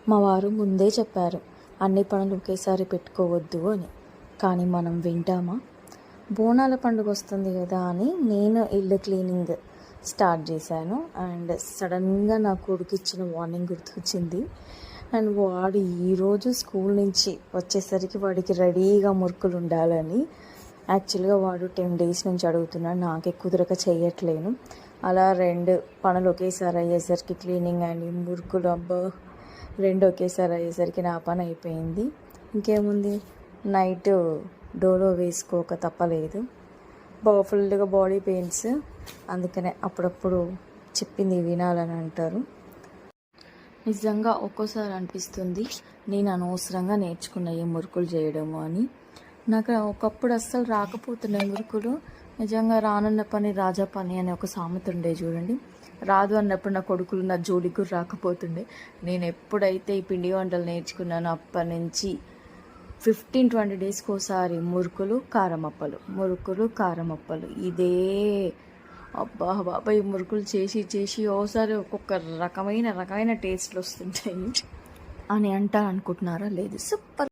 మా వారు ముందే చెప్పారు అన్ని పనులు ఒకేసారి పెట్టుకోవద్దు అని. కానీ మనం వింటామా? బోనాల పండుగ వస్తుంది కదా అని నేను ఇల్లు క్లీనింగ్ స్టార్ట్ చేశాను. అండ్ సడన్గా నా కొడుకు ఇచ్చిన వార్నింగ్ గుర్తొచ్చింది. అండ్ వాడు ఈరోజు స్కూల్ నుంచి వచ్చేసరికి వాడికి రెడీగా మురుకులు ఉండాలని. యాక్చువల్గా వాడు 10 days నుంచి అడుగుతున్నాడు, నాకే కుదరక చేయట్లేను. అలా 2 పనులు ఒకేసారి అయ్యేసరికి క్లీనింగ్ అండ్ మురుకులు రెండు ఒకేసారి అయ్యేసరికి నా పని అయిపోయింది. ఇంకేముంది, నైట్ డోలో వేసుకోక తప్పలేదు. ఫుల్గా బాడీ పెయిన్స్, అందుకనే అప్పుడప్పుడు చెప్పింది వినాలని అంటారు. నిజంగా ఒక్కోసారి అనిపిస్తుంది నేను అనవసరంగా నేర్చుకున్న ఈ మురుకులు చేయడము అని. నాకు ఒకప్పుడు అస్సలు రాకపోతున్నాయి మురుకులు. నిజంగా రానున్న పని రాజా పని అని ఒక సామెత ఉండే చూడండి. రాదు అన్నప్పుడు నా కొడుకులు నా జోలికి కూడా రాకపోతుండే. నేను ఎప్పుడైతే ఈ పిండి వంటలు నేర్చుకున్నానో అప్పటి నుంచి 15-20 daysకి ఒకసారి మురుకులు కారం అప్పలు ఇదే. అబ్బా బాబా, ఈ మురుకులు చేసి ఓసారి ఒక్కొక్క రకమైన టేస్ట్లు వస్తుంటాయి అని అంటారు అనుకుంటున్నారా? లేదు, సూపర్.